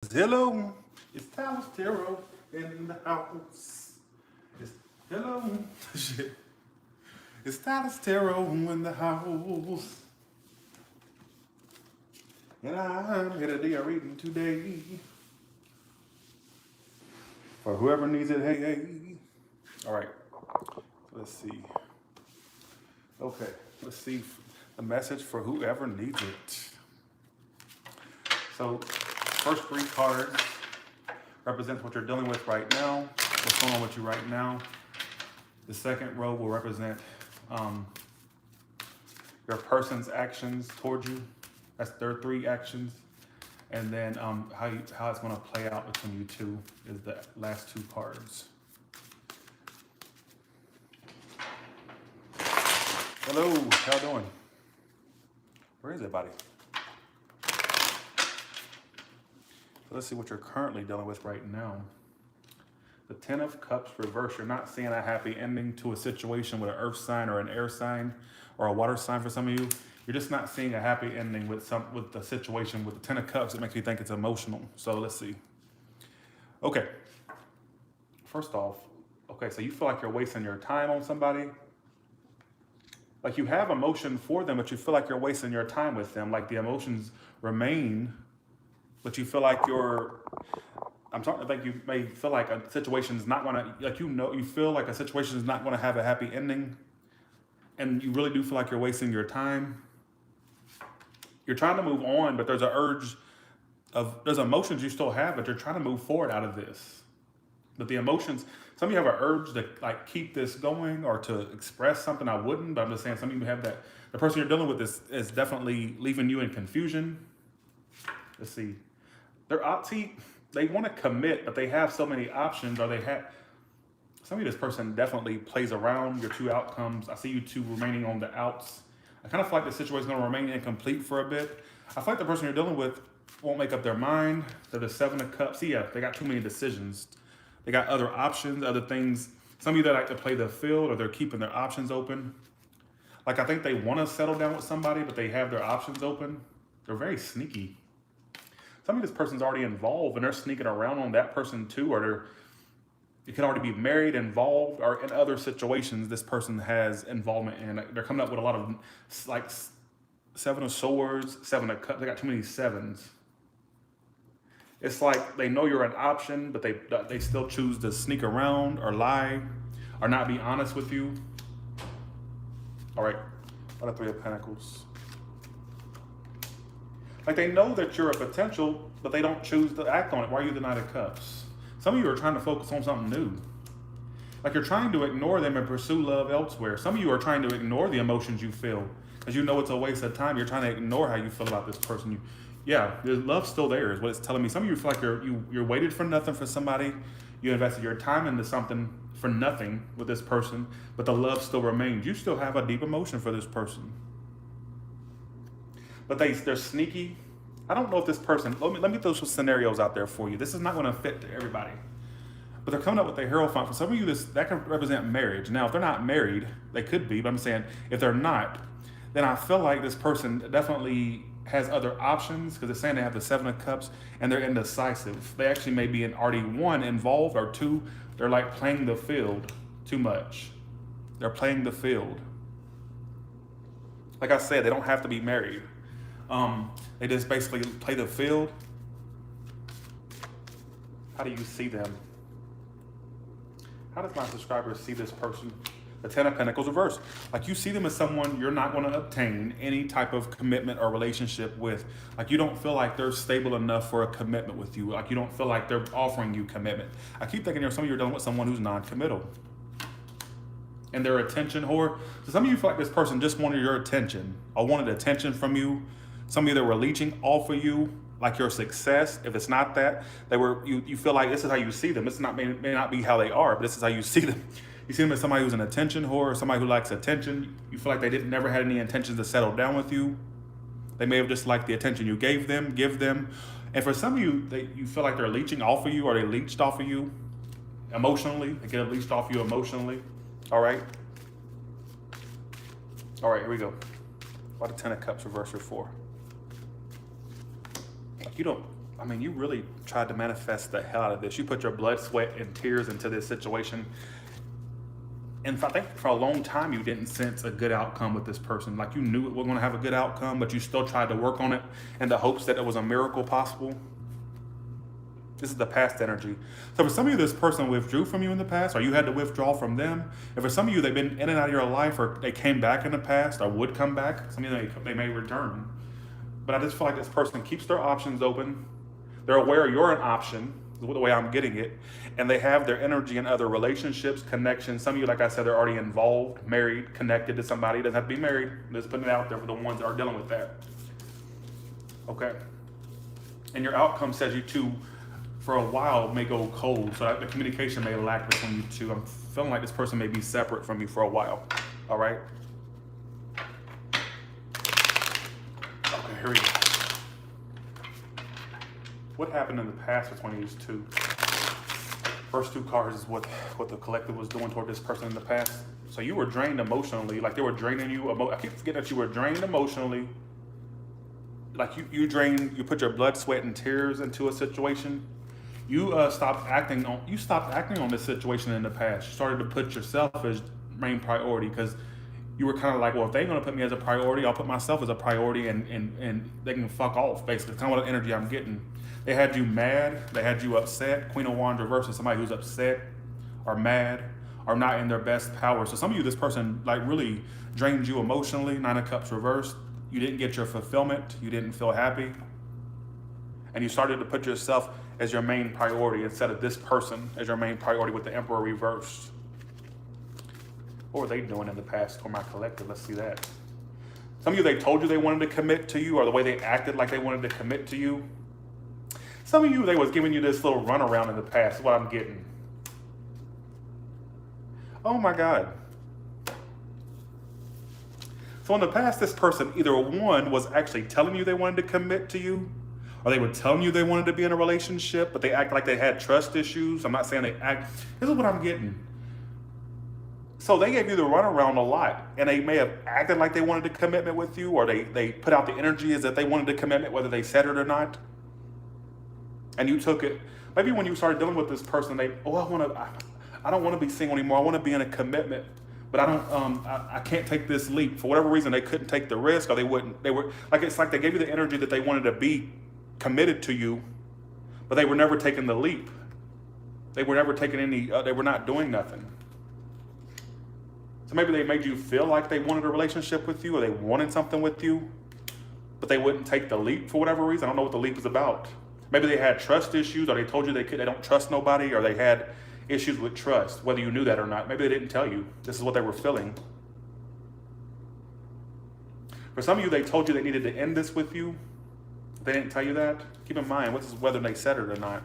Hello, it's Thomas Tarot in the house. It's hello, shit. It's Thomas Tarot in the house, and I'm here to do a reading today for whoever needs it. Hey, hey. All right, let's see. Okay, let's see the message for whoever needs it. So, first three cards represents what you're dealing with right now, what's going on with you right now. The second row will represent your person's actions towards you. That's their three actions. And then how it's going to play out between you two is the last two cards. Hello, how y'all doing? Where is everybody? So let's see what you're currently dealing with right now. The Ten of Cups reverse. You're not seeing a happy ending to a situation with an earth sign or an air sign or a water sign for some of you. You're just not seeing a happy ending with the situation with the Ten of Cups. It makes me think it's emotional. So let's see. Okay. First off, okay, so you feel like you're wasting your time on somebody. Like you have emotion for them, but you feel like you're wasting your time with them. Like the emotions remain, but you feel like I'm talking like you may feel like a situation is not gonna, like you feel like a situation is not gonna have a happy ending, and you really do feel like you're wasting your time. You're trying to move on, but there's an urge there's emotions you still have, but you're trying to move forward out of this. But the emotions, some of you have an urge to like keep this going or to express something. I wouldn't, but I'm just saying some of you have that. The person you're dealing with is definitely leaving you in confusion. Let's see. They want to commit, but they have so many options, or some of you, this person definitely plays around your two outcomes. I see you two remaining on the outs. I kind of feel like the situation is going to remain incomplete for a bit. I feel like the person you're dealing with won't make up their mind. They're the Seven of Cups. See, yeah, they got too many decisions. They got other options, other things. Some of you that like to play the field, or they're keeping their options open. Like I think they want to settle down with somebody, but they have their options open. They're very sneaky. Some of this person's already involved and they're sneaking around on that person too, or you could already be married, involved, or in other situations this person has involvement in. They're coming up with a lot of like Seven of Swords, Seven of Cups. They got too many sevens. It's like they know you're an option, but they still choose to sneak around or lie or not be honest with you. All right, what are Three of Pentacles? Like they know that you're a potential, but they don't choose to act on it. Why are you the Knight of Cups? Some of you are trying to focus on something new. Like you're trying to ignore them and pursue love elsewhere. Some of you are trying to ignore the emotions you feel because you know it's a waste of time. You're trying to ignore how you feel about this person. The love's still there is what it's telling me. Some of you feel like you're waited for nothing for somebody. You invested your time into something for nothing with this person, but the love still remains. You still have a deep emotion for this person. But they're sneaky. I don't know if this person, let me throw some scenarios out there for you. This is not going to fit to everybody. But they're coming up with the Hierophant. For some of you, that can represent marriage. Now, if they're not married, they could be, but I'm saying if they're not, then I feel like this person definitely has other options because it's saying they have the Seven of Cups and they're indecisive. They actually may be already one involved, or two, they're like playing the field too much. They're playing the field. Like I said, they don't have to be married. They just basically play the field. How do you see them? How does my subscriber see this person? The Ten of Pentacles reversed. Like you see them as someone you're not going to obtain any type of commitment or relationship with. Like you don't feel like they're stable enough for a commitment with you. Like you don't feel like they're offering you commitment. I keep thinking some of you are dealing with someone who's non-committal. And their attention whore. So some of you feel like this person just wanted your attention or wanted attention from you. Some of you that were leeching off of you, like your success. If it's not that, you feel like this is how you see them. This may not be how they are, but this is how you see them. You see them as somebody who's an attention whore, or somebody who likes attention. You feel like they never had any intentions to settle down with you. They may have just liked the attention you give them. And for some of you, you feel like they're leeching off of you, or they leeched off of you emotionally. They get leeched off you emotionally. All right, here we go. What a Ten of Cups reversal for? Like you don't I mean, you really tried to manifest the hell out of this. You put your blood, sweat, and tears into this situation. And I think for a long time, you didn't sense a good outcome with this person. Like you knew it was going to have a good outcome, but you still tried to work on it in the hopes that it was a miracle possible. This is the past energy. So for some of you, this person withdrew from you in the past, or you had to withdraw from them. And for some of you, they've been in and out of your life, or they came back in the past, or would come back. Some of you, they may return. But I just feel like this person keeps their options open. They're aware you're an option, is the way I'm getting it. And they have their energy in other relationships, connections. Some of you, like I said, they're already involved, married, connected to somebody. It doesn't have to be married. I'm just putting it out there for the ones that are dealing with that. Okay. And your outcome says you two, for a while, may go cold. So the communication may lack between you two. I'm feeling like this person may be separate from you for a while. All right? Okay, here we go. What happened in the past between these two? First two cards is what the collective was doing toward this person in the past. So you were drained emotionally, like they were draining you. I keep forgetting that you were drained emotionally. Like you put your blood, sweat, and tears into a situation. You stopped acting on this situation in the past. You started to put yourself as main priority because you were kind of like, well, if they're gonna put me as a priority, I'll put myself as a priority, and they can fuck off. Basically, it's kind of what the energy I'm getting. They had you mad. They had you upset. Queen of Wands reversed is somebody who's upset or mad or not in their best power. So some of you, this person like really drained you emotionally. Nine of Cups reversed. You didn't get your fulfillment. You didn't feel happy. And you started to put yourself as your main priority instead of this person as your main priority with the Emperor reversed. What were they doing in the past for my collective? Let's see that. Some of you, they told you they wanted to commit to you, or the way they acted like they wanted to commit to you. Some of you, they was giving you this little runaround in the past, is what I'm getting. Oh my God. So in the past, this person, either one was actually telling you they wanted to commit to you, or they were telling you they wanted to be in a relationship, but they act like they had trust issues. I'm not saying they act, this is what I'm getting. So they gave you the runaround a lot, and they may have acted like they wanted a commitment with you, or they put out the energy as that they wanted a commitment, whether they said it or not. And you took it. Maybe when you started dealing with this person, I don't want to be single anymore. I want to be in a commitment, but I can't take this leap. For whatever reason, they couldn't take the risk, or they were like, it's like they gave you the energy that they wanted to be committed to you, but they were never taking the leap. They were never taking they were not doing nothing. So maybe they made you feel like they wanted a relationship with you, or they wanted something with you, but they wouldn't take the leap for whatever reason. I don't know what the leap is about. Maybe they had trust issues, or they told you they don't trust nobody, or they had issues with trust, whether you knew that or not. Maybe they didn't tell you. This is what they were feeling. For some of you, they told you they needed to end this with you. They didn't tell you that. Keep in mind, whether they said it or not.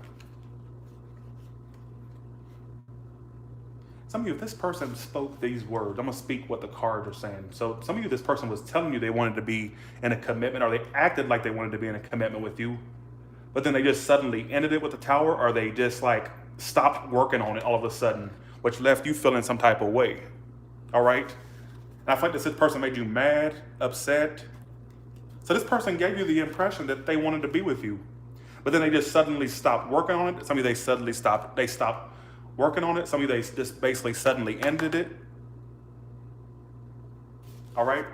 Some of you, if this person spoke these words, I'm going to speak what the cards are saying. So some of you, this person was telling you they wanted to be in a commitment, or they acted like they wanted to be in a commitment with you, but then they just suddenly ended it with the Tower, or they just like stopped working on it all of a sudden, which left you feeling some type of way. All right? And I feel like this person made you mad, upset. So this person gave you the impression that they wanted to be with you, but then they just suddenly stopped working on it. Some of you, they stopped working on it. Some of you, they just basically suddenly ended it. All right?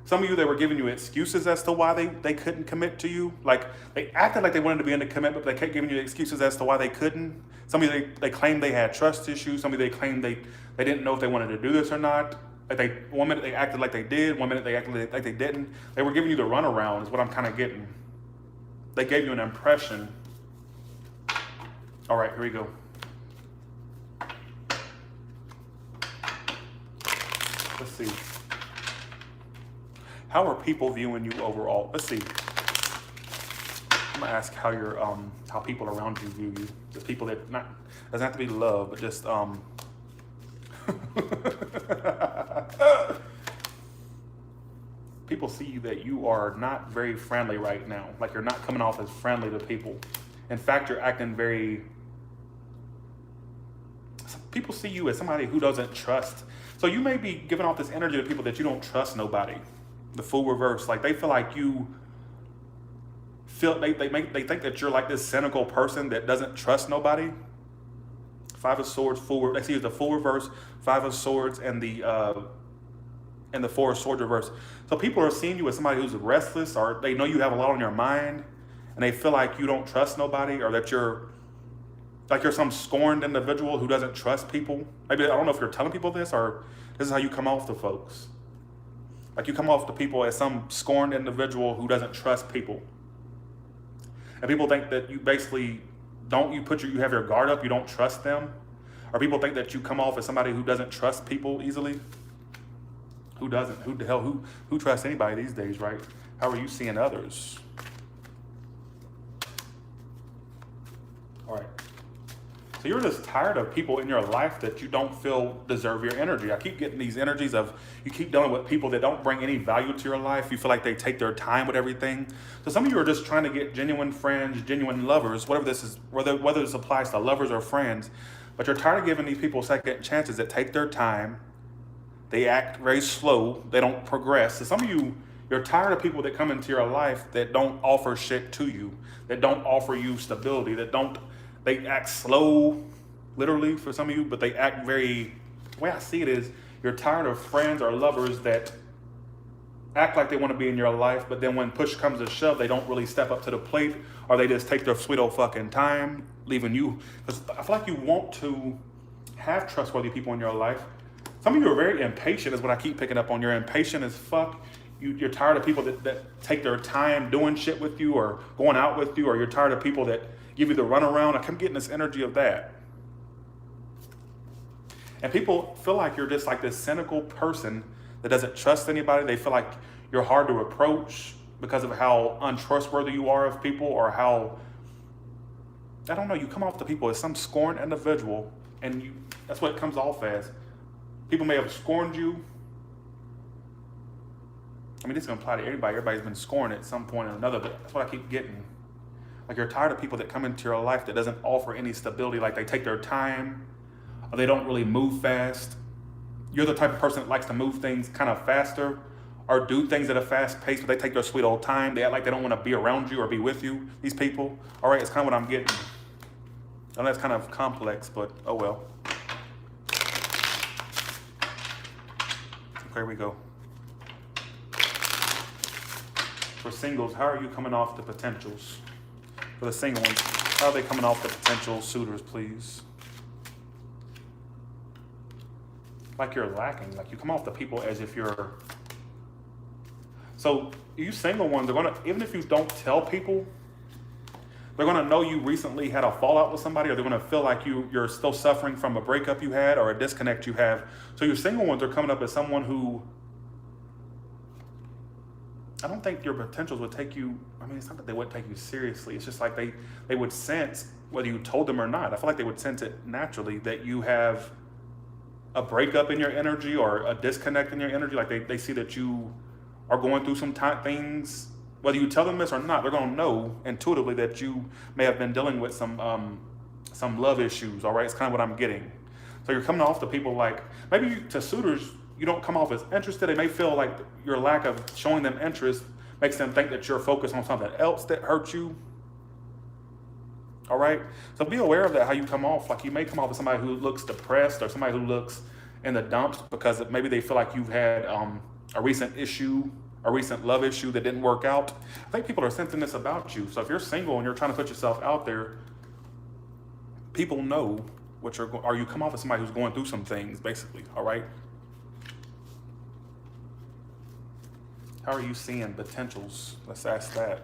Some of you, they were giving you excuses as to why they couldn't commit to you. Like, they acted like they wanted to be in a commitment, but they kept giving you excuses as to why they couldn't. Some of you, they claimed they had trust issues. Some of you, they claimed they didn't know if they wanted to do this or not. Like, one minute they acted like they did, one minute they acted like they didn't. They were giving you the runaround is what I'm kind of getting. They gave you an impression. All right, here we go. Let's see. How are people viewing you overall? Let's see. I'm gonna ask how people around you view you. The people that doesn't have to be love, but just people see that you are not very friendly right now. Like, you're not coming off as friendly to people. In fact, you're acting very. People see you as somebody who doesn't trust. So you may be giving off this energy to people that you don't trust nobody. The Fool reverse, like they feel like you they think that you're like this cynical person that doesn't trust nobody. Five of Swords, full. They see the full reverse, Five of Swords, and the Four of Swords reverse. So people are seeing you as somebody who's restless, or they know you have a lot on your mind, and they feel like you don't trust nobody, or that you're some scorned individual who doesn't trust people. Maybe, I don't know if you're telling people this, or this is how you come off to folks. Like you come off to people as some scorned individual who doesn't trust people. And people think that you basically you have your guard up, you don't trust them. Or people think that you come off as somebody who doesn't trust people easily. Who doesn't? Who trusts anybody these days, right? How are you seeing others? All right. So you're just tired of people in your life that you don't feel deserve your energy. I keep getting these energies of you keep dealing with people that don't bring any value to your life. You feel like they take their time with everything. So some of you are just trying to get genuine friends, genuine lovers, whatever this is, whether this applies to lovers or friends. But you're tired of giving these people second chances that take their time. They act very slow. They don't progress. So some of you, you're tired of people that come into your life that don't offer shit to you, that don't offer you stability, they act slow, literally for some of you, but they act the way I see it is, you're tired of friends or lovers that act like they want to be in your life, but then when push comes to shove, they don't really step up to the plate, or they just take their sweet old fucking time, leaving you. Because I feel like you want to have trustworthy people in your life. Some of you are very impatient, is what I keep picking up on. You're impatient as fuck. You're tired of people that take their time doing shit with you, or going out with you, or you're tired of people that give you the runaround. I keep getting this energy of that. And people feel like you're just like this cynical person that doesn't trust anybody. They feel like you're hard to approach because of how untrustworthy you are of people, or how, I don't know, you come off to people as some scorned individual, and that's what it comes off as. People may have scorned you. I mean, this is going to apply to everybody. Everybody's been scorned at some point or another, but that's what I keep getting. Like you're tired of people that come into your life that doesn't offer any stability. Like they take their time, or they don't really move fast. You're the type of person that likes to move things kind of faster, or do things at a fast pace, but they take their sweet old time. They act like they don't want to be around you or be with you, these people. All right, it's kind of what I'm getting. I know that's kind of complex, but oh well. Here we go. For singles, how are you coming off the potentials? For the single ones, how are they coming off the potential suitors, please? Like you're lacking. Like you come off the people as if you're... So you single ones, even if you don't tell people, they're gonna know you recently had a fallout with somebody, or they're gonna feel like you're still suffering from a breakup you had or a disconnect you have. So your single ones are coming up as someone who, I don't think your potentials would take you, I mean, it's not that they wouldn't take you seriously. It's just like they would sense, whether you told them or not, I feel like they would sense it naturally that you have a breakup in your energy or a disconnect in your energy. Like they see that you are going through some things, whether you tell them this or not, they're gonna know intuitively that you may have been dealing with some love issues, all right? It's kind of what I'm getting. So you're coming off to people like, maybe to suitors, you don't come off as interested. They may feel like your lack of showing them interest makes them think that you're focused on something else that hurts you. All right? So be aware of that, how you come off. Like you may come off as somebody who looks depressed, or somebody who looks in the dumps because maybe they feel like you've had a recent issue, a recent love issue that didn't work out. I think people are sensing this about you. So if you're single and you're trying to put yourself out there, people know or you come off as somebody who's going through some things, basically, all right? How are you seeing potentials? Let's ask that.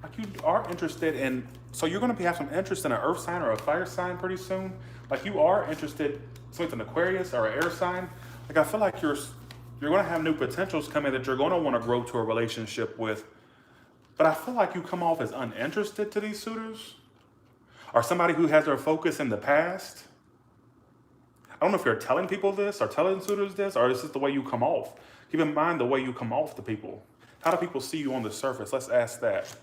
Like you are interested in, so you're going to have some interest in an earth sign or a fire sign pretty soon. Like you are interested, so it's an Aquarius or an air sign. Like I feel like you're going to have new potentials come in that you're going to want to grow to a relationship with. But I feel like you come off as uninterested to these suitors, or somebody who has their focus in the past. I don't know if you're telling people this or telling suitors this, or is this the way you come off? Keep in mind the way you come off to people. How do people see you on the surface? Let's ask that.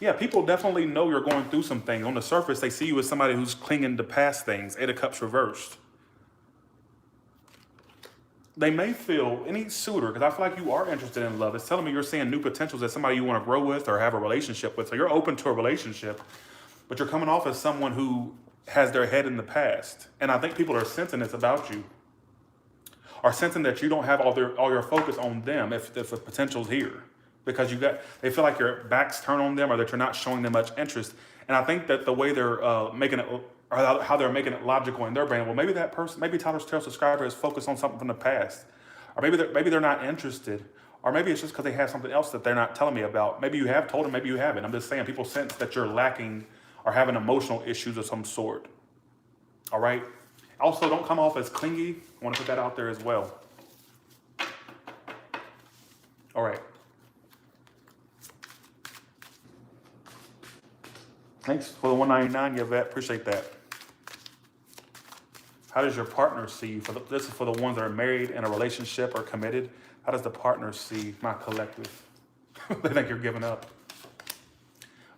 Yeah, people definitely know you're going through some things. On the surface, they see you as somebody who's clinging to past things. 8 of Cups reversed. they may feel, any suitor, because I feel like you are interested in love, it's telling me you're seeing new potentials as somebody you want to grow with or have a relationship with. So you're open to a relationship, but you're coming off as someone who has their head in the past. And I think people are sensing this about you, are sensing that you don't have all your focus on them if the potential's here. Because they feel like your back's turned on them or that you're not showing them much interest. And I think that the way they're making it, or how they're making it logical in their brain, well, maybe that person, maybe Tyler Terrell subscriber is focused on something from the past. Or maybe they're not interested. Or maybe it's just because they have something else that they're not telling me about. Maybe you have told them, maybe you haven't. I'm just saying, people sense that you're lacking or having emotional issues of some sort. All right? Also, don't come off as clingy. I want to put that out there as well. All right. Thanks for the $199, Yvette. Appreciate that. How does your partner see you? This is for the ones that are married, in a relationship, or committed. How does the partner see my collective? They think you're giving up.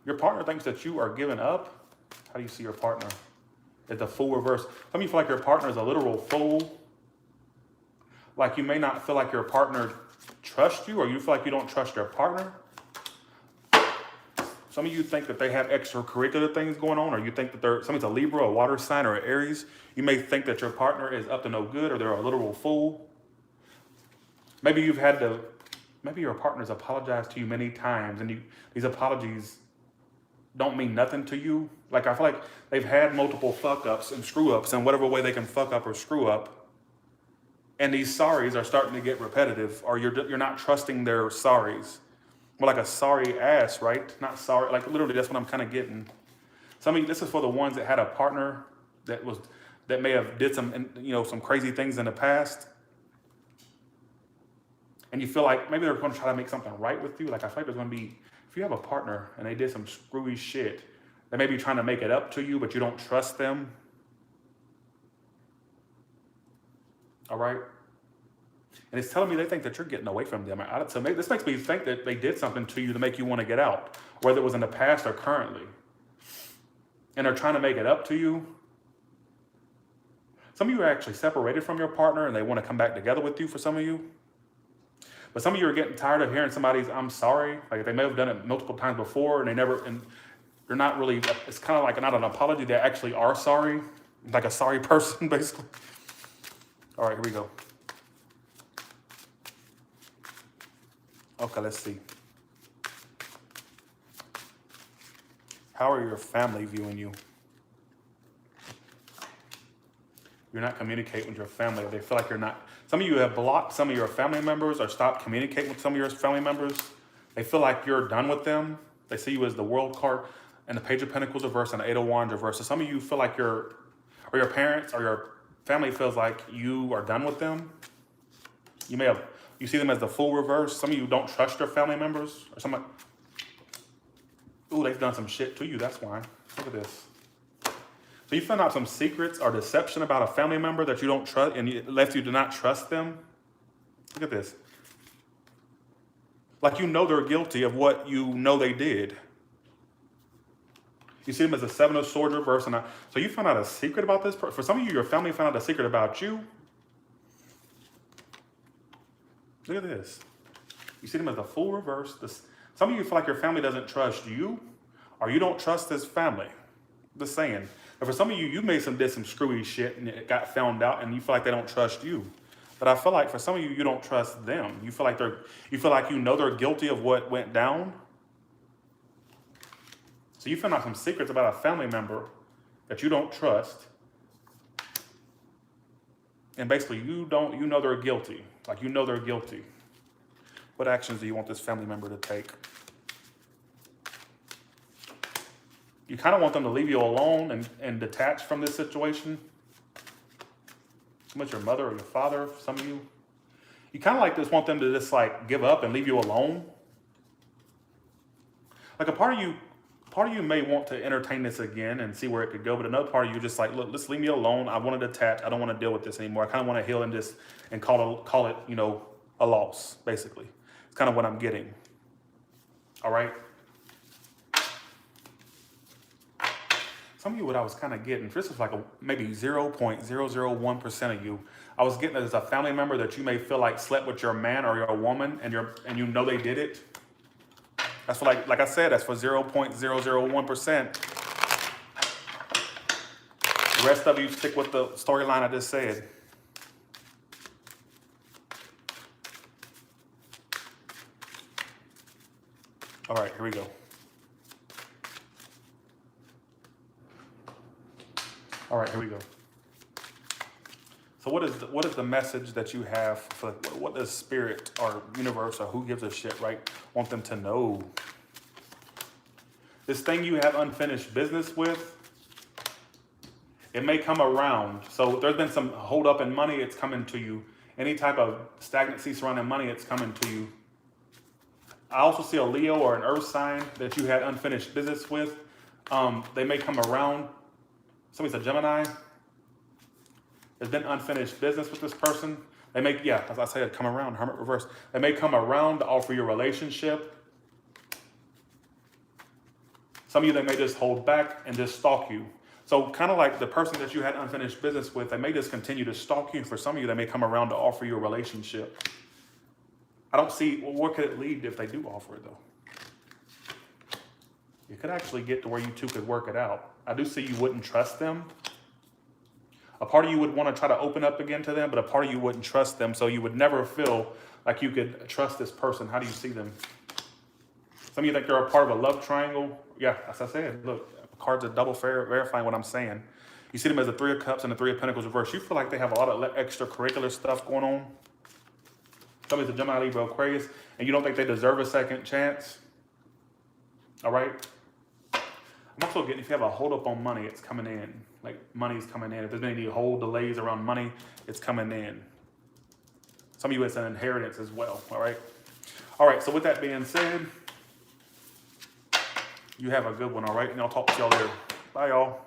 Your partner thinks that you are giving up. How do you see your partner? It's the full reverse. Some of you feel like your partner is a literal fool. Like you may not feel like your partner trusts you, or you feel like you don't trust your partner. Some of you think that they have extracurricular things going on, or you think that somebody's a Libra, a water sign, or an Aries. You may think that your partner is up to no good, or they're a literal fool. Maybe your partner's apologized to you many times, and these apologies don't mean nothing to you. Like, I feel like they've had multiple fuck ups and screw ups in whatever way they can fuck up or screw up. And these sorries are starting to get repetitive, or you're not trusting their sorries. More like a sorry ass, right? Not sorry, like literally that's what I'm kind of getting. Some of you, this is for the ones that had a partner that may have did some crazy things in the past. And you feel like maybe they're going to try to make something right with you. Like I feel like there's going to be, if you have a partner and they did some screwy shit, they may be trying to make it up to you, but you don't trust them. All right? And it's telling me they think that you're getting away from them. So this makes me think that they did something to you to make you want to get out, whether it was in the past or currently. And they're trying to make it up to you. Some of you are actually separated from your partner and they want to come back together with you for some of you. But some of you are getting tired of hearing somebody's I'm sorry. Like they may have done it multiple times before and they're not really, it's kind of like not an apology. They actually are sorry. Like a sorry person, basically. All right, here we go. Okay, let's see. How are your family viewing you? You're not communicating with your family. They feel like you're not. Some of you have blocked some of your family members or stopped communicating with some of your family members. They feel like you're done with them. They see you as the world card and the Page of Pentacles reverse and the Eight of Wands reverse. So some of you feel like your parents or your family feels like you are done with them. You see them as the full reverse. Some of you don't trust your family members. Or somebody, they've done some shit to you, that's why. Look at this. So you found out some secrets or deception about a family member that you don't trust, and it left you to not trust them. Look at this. Like you know they're guilty of what you know they did. You see them as a Seven of Swords reverse. So you found out a secret about this person. For some of you, your family found out a secret about you. Look at this. You see them as a full reverse. Some of you feel like your family doesn't trust you, or you don't trust this family. Just saying. But for some of you, you did some screwy shit and it got found out, and you feel like they don't trust you. But I feel like for some of you, you don't trust them. You feel like you know they're guilty of what went down. So you found out some secrets about a family member that you don't trust. And basically you know they're guilty. Like you know they're guilty. What actions do you want this family member to take? You kind of want them to leave you alone and detach from this situation. Some of your mother or your father, some of you. You kind of like just want them to just like give up and leave you alone. Like a part of you may want to entertain this again and see where it could go, but another part of you just like, look, let's leave me alone. I want to detach. I don't want to deal with this anymore. I kind of want to heal and call it, a loss, basically. It's kind of what I'm getting. All right. Some of you, what I was kind of getting, this is like maybe 0.001% of you. I was getting that as a family member that you may feel like slept with your man or your woman, and you know they did it. That's what, like I said, that's for 0.001%. The rest of you stick with the storyline I just said. All right, here we go. All right, here we go. So what is the message that you have for what does spirit or universe or who gives a shit, right, want them to know? This thing you have unfinished business with, it may come around. So there's been some hold up in money, it's coming to you. Any type of stagnancy surrounding money, it's coming to you. I also see a Leo or an earth sign that you had unfinished business with. They may come around. Somebody's a Gemini. There's been unfinished business with this person. They may, yeah, as I said, come around, Hermit reverse. They may come around to offer you a relationship. Some of you, they may just hold back and just stalk you. So kind of like the person that you had unfinished business with, they may just continue to stalk you. And for some of you, they may come around to offer you a relationship. I don't see, well, where could it lead if they do offer it though? You could actually get to where you two could work it out. I do see you wouldn't trust them. A part of you would want to try to open up again to them, but a part of you wouldn't trust them, so you would never feel like you could trust this person. How do you see them? Some of you think they're a part of a love triangle. Yeah, as I said, look, cards are double verifying what I'm saying. You see them as the Three of Cups and the Three of Pentacles reversed. You feel like they have a lot of extracurricular stuff going on. Somebody's a Gemini, Libra, Aquarius, and you don't think they deserve a second chance. All right? I'm also getting, if you have a hold up on money, it's coming in. Like money's coming in. If there's been any hold delays around money, it's coming in. Some of you, it's an inheritance as well. All right? All right, so with that being said, you have a good one, all right? And I'll talk to y'all later. Bye, y'all.